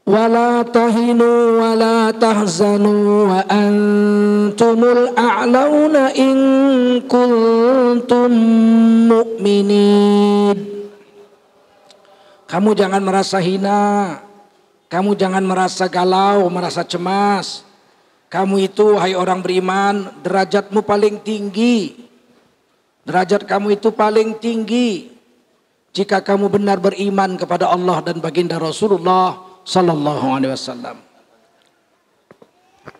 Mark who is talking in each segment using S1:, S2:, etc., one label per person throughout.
S1: wala tahinu wala tahzanu wa antumul a'launa in kuntum mu'minin. Kamu jangan merasa hina, kamu jangan merasa galau, merasa cemas. Kamu itu, hai orang beriman, derajatmu paling tinggi. Derajat kamu itu paling tinggi jika kamu benar beriman kepada Allah dan baginda Rasulullah sallallahu alaihi wasallam.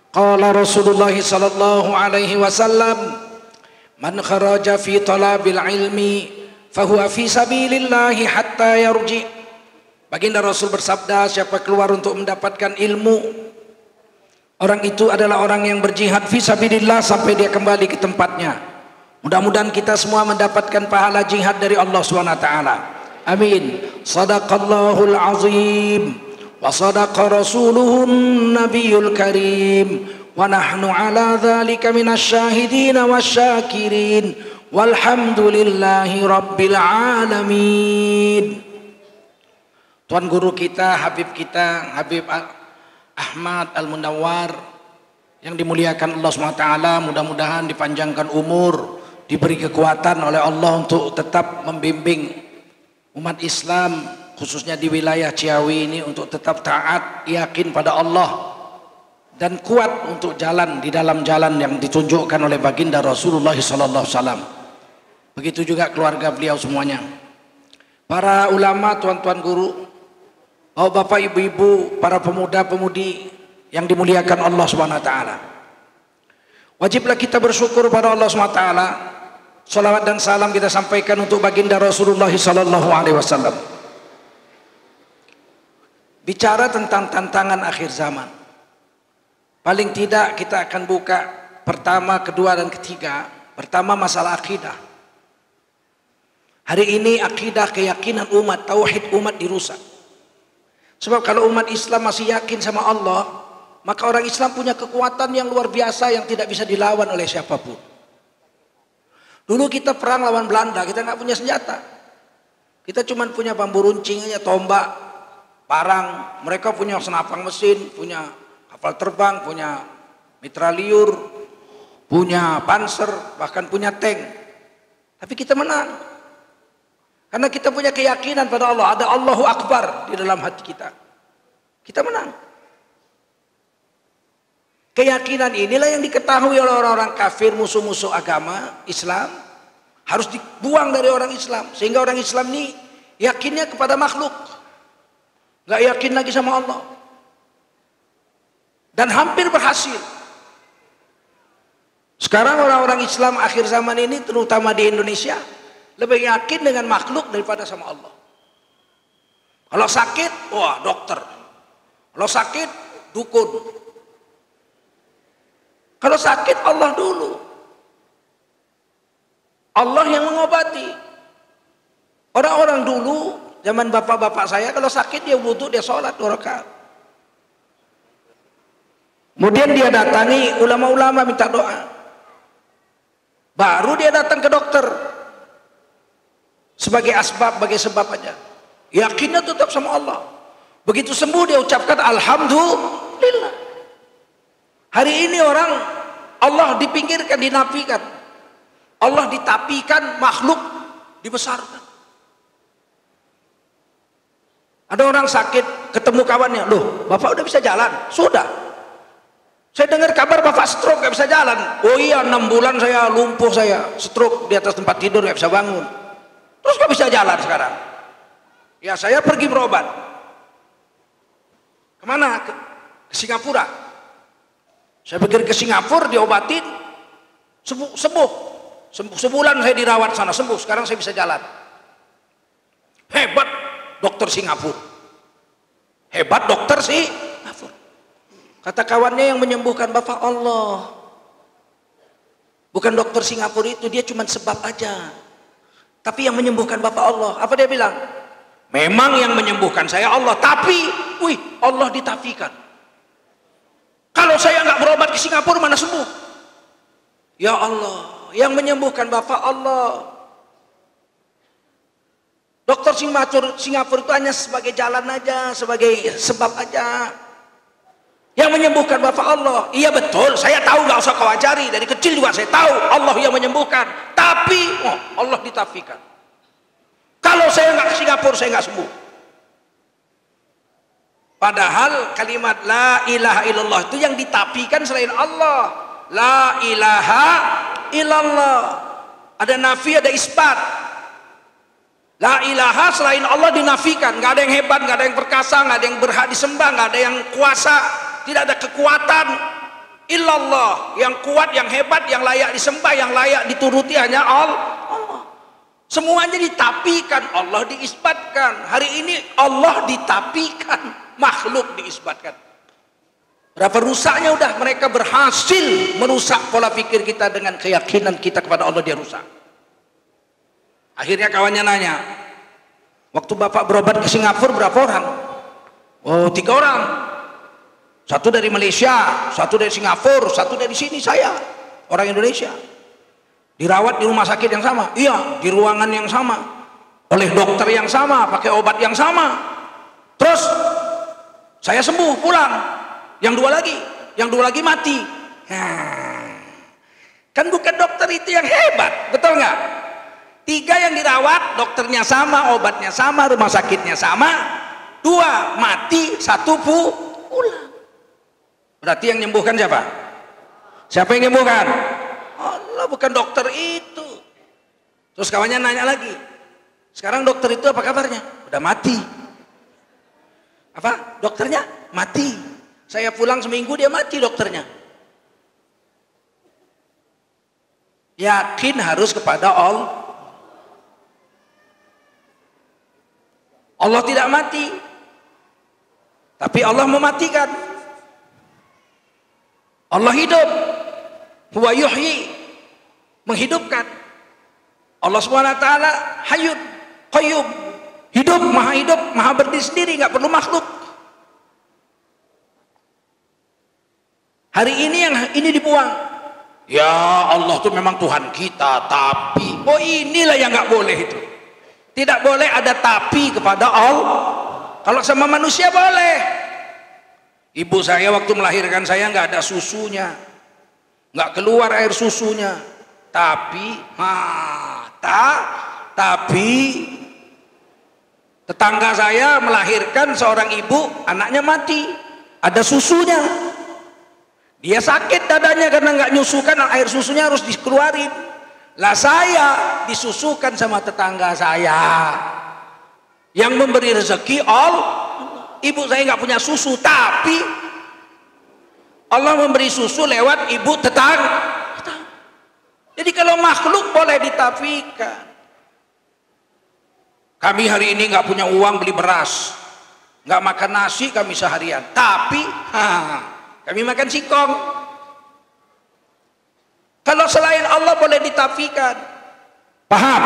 S1: Qala Rasulullah sallallahu alaihi wasallam, man kharaja fi talabil ilmi fahuwa fi sabilillahi hatta yarji. Baginda Rasul bersabda, siapa keluar untuk mendapatkan ilmu, orang itu adalah orang yang berjihad fi sabilillah sampai dia kembali ke tempatnya. Mudah-mudahan kita semua mendapatkan pahala jihad dari Allah SWT. Amin. Sadaqallahul azim wa sadaqa rasuluhun nabiyul karim wa nahnu ala dhalika minasyahidin wasyakirin walhamdulillahi rabbil alamin. Tuan guru kita, Habib Ahmad Al-Munawwar yang dimuliakan Allah SWT, mudah-mudahan dipanjangkan umur, diberi kekuatan oleh Allah untuk tetap membimbing umat Islam khususnya di wilayah Ciawi ini untuk tetap taat, yakin pada Allah dan kuat untuk jalan di dalam jalan yang ditunjukkan oleh baginda Rasulullah SAW. Begitu juga keluarga beliau semuanya, para ulama, tuan-tuan guru, bapak ibu-ibu, para pemuda-pemudi yang dimuliakan Allah SWT. Wajiblah kita bersyukur pada Allah SWT. Salawat dan salam kita sampaikan untuk baginda Rasulullah SAW. Bicara tentang tantangan akhir zaman, paling tidak kita akan buka pertama, kedua dan ketiga. Pertama, masalah akidah. Hari ini akidah, keyakinan umat, tauhid umat dirusak. Sebab kalau umat Islam masih yakin sama Allah, maka orang Islam punya kekuatan yang luar biasa yang tidak bisa dilawan oleh siapapun. Dulu kita perang lawan Belanda, kita nggak punya senjata. Kita cuma punya bambu runcing aja, tombak, parang. Mereka punya senapang mesin, punya kapal terbang, punya mitraliur, punya panser, bahkan punya tank. Tapi kita menang. Karena kita punya keyakinan pada Allah, ada Allahu Akbar di dalam hati kita. Kita menang. Keyakinan inilah yang diketahui oleh orang-orang kafir, musuh-musuh agama Islam, harus dibuang dari orang Islam. Sehingga orang Islam ini yakinnya kepada makhluk, gak yakin lagi sama Allah. Dan hampir berhasil. Sekarang orang-orang Islam akhir zaman ini, terutama di Indonesia, lebih yakin dengan makhluk daripada sama Allah. Kalau sakit, wah dokter. Kalau sakit, dukun. Kalau sakit, Allah dulu. Allah yang mengobati. Orang-orang dulu, zaman bapak-bapak saya, kalau sakit dia wudu, dia sholat 2 rakaat. Kemudian dia datangi ulama-ulama minta doa. Baru dia datang ke dokter. Sebagai asbab, sebagai sebab aja. Yakinnya tetap sama Allah. Begitu sembuh dia ucapkan alhamdulillah. Hari ini orang Allah dipinggirkan, dinafikan. Allah ditapikan, makhluk dibesarkan. Ada orang sakit, ketemu kawannya, loh bapak udah bisa jalan? Sudah. Saya dengar kabar bapak stroke, gak bisa jalan. Oh iya, 6 bulan saya lumpuh, saya stroke di atas tempat tidur, gak bisa bangun. Terus gak bisa jalan sekarang. Ya saya pergi berobat. Kemana? Ke Singapura. Saya pergi ke Singapura, diobatin, sembuh. Sebulan saya dirawat sana, sembuh. Sekarang saya bisa jalan. Hebat dokter Singapura. Hebat dokter Singapura. Kata kawannya yang menyembuhkan bapak Allah. Bukan dokter Singapura itu, dia cuma sebab aja. Tapi yang menyembuhkan bapak Allah, apa dia bilang? Memang yang menyembuhkan saya Allah, tapi Allah ditafikan. Kalau saya nggak berobat ke Singapura mana sembuh? Ya Allah, yang menyembuhkan bapak Allah. Dokter Singapura itu hanya sebagai jalan aja, sebagai sebab aja. Yang menyembuhkan Bapak Allah. Iya betul, saya tahu, nggak usah kau ajari. Dari kecil juga saya tahu Allah yang menyembuhkan. Tapi Allah ditafikan. Kalau saya nggak ke Singapura, saya nggak sembuh. Padahal kalimat la ilaha illallah itu yang ditafikan selain Allah. La ilaha illallah. Ada nafi, ada isbat. La ilaha selain Allah dinafikan. Nggak ada yang hebat, nggak ada yang perkasa, nggak ada yang berhak disembah, nggak ada yang kuasa. Tidak ada kekuatan. Illallah, yang kuat, yang hebat, yang layak disembah, yang layak dituruti hanya Allah. Semuanya ditapikan, Allah diisbatkan. Hari ini Allah ditapikan, makhluk diisbatkan. Berapa rusaknya udah mereka berhasil merusak pola pikir kita dengan keyakinan kita kepada Allah, dia rusak. Akhirnya kawannya nanya, waktu Bapak berobat ke Singapura berapa orang? Oh, 3 orang. Satu dari Malaysia, satu dari Singapura, satu dari sini saya, orang Indonesia. Dirawat di rumah sakit yang sama, iya, di ruangan yang sama, oleh dokter yang sama, pakai obat yang sama. Terus saya sembuh, pulang. Yang dua lagi mati. Kan bukan dokter itu yang hebat, betul nggak? 3 yang dirawat, dokternya sama, obatnya sama, rumah sakitnya sama. 2 mati, 1 pulang. Berarti yang menyembuhkan siapa? Siapa yang menyembuhkan? Allah, bukan dokter itu. Terus kawannya nanya lagi, sekarang dokter itu apa kabarnya? Udah mati. Apa? Dokternya mati. Saya pulang seminggu dia mati dokternya. Yakin harus kepada Allah. Allah tidak mati, tapi Allah mematikan. Allah hidup, huwa yuhyi, menghidupkan. Allah Subhanahu wa taala hayyun qayyum, hidup, maha berdiri sendiri, nggak perlu makhluk. Hari ini yang ini dibuang. Ya Allah tuh memang Tuhan kita, tapi inilah yang nggak boleh itu. Tidak boleh ada tapi kepada Allah. Kalau sama manusia boleh. Ibu saya waktu melahirkan saya nggak ada susunya, nggak keluar air susunya, tapi tetangga saya melahirkan seorang ibu, anaknya mati, ada susunya. Dia sakit dadanya karena nggak nyusukan, air susunya harus dikeluarin. Lah saya disusukan sama tetangga saya yang memberi rezeki Allah. Ibu saya nggak punya susu, tapi Allah memberi susu lewat ibu tetangga. Jadi kalau makhluk boleh ditafikan. Kami hari ini nggak punya uang beli beras, nggak makan nasi kami seharian, tapi kami makan singkong. Kalau selain Allah boleh ditafikan. Paham?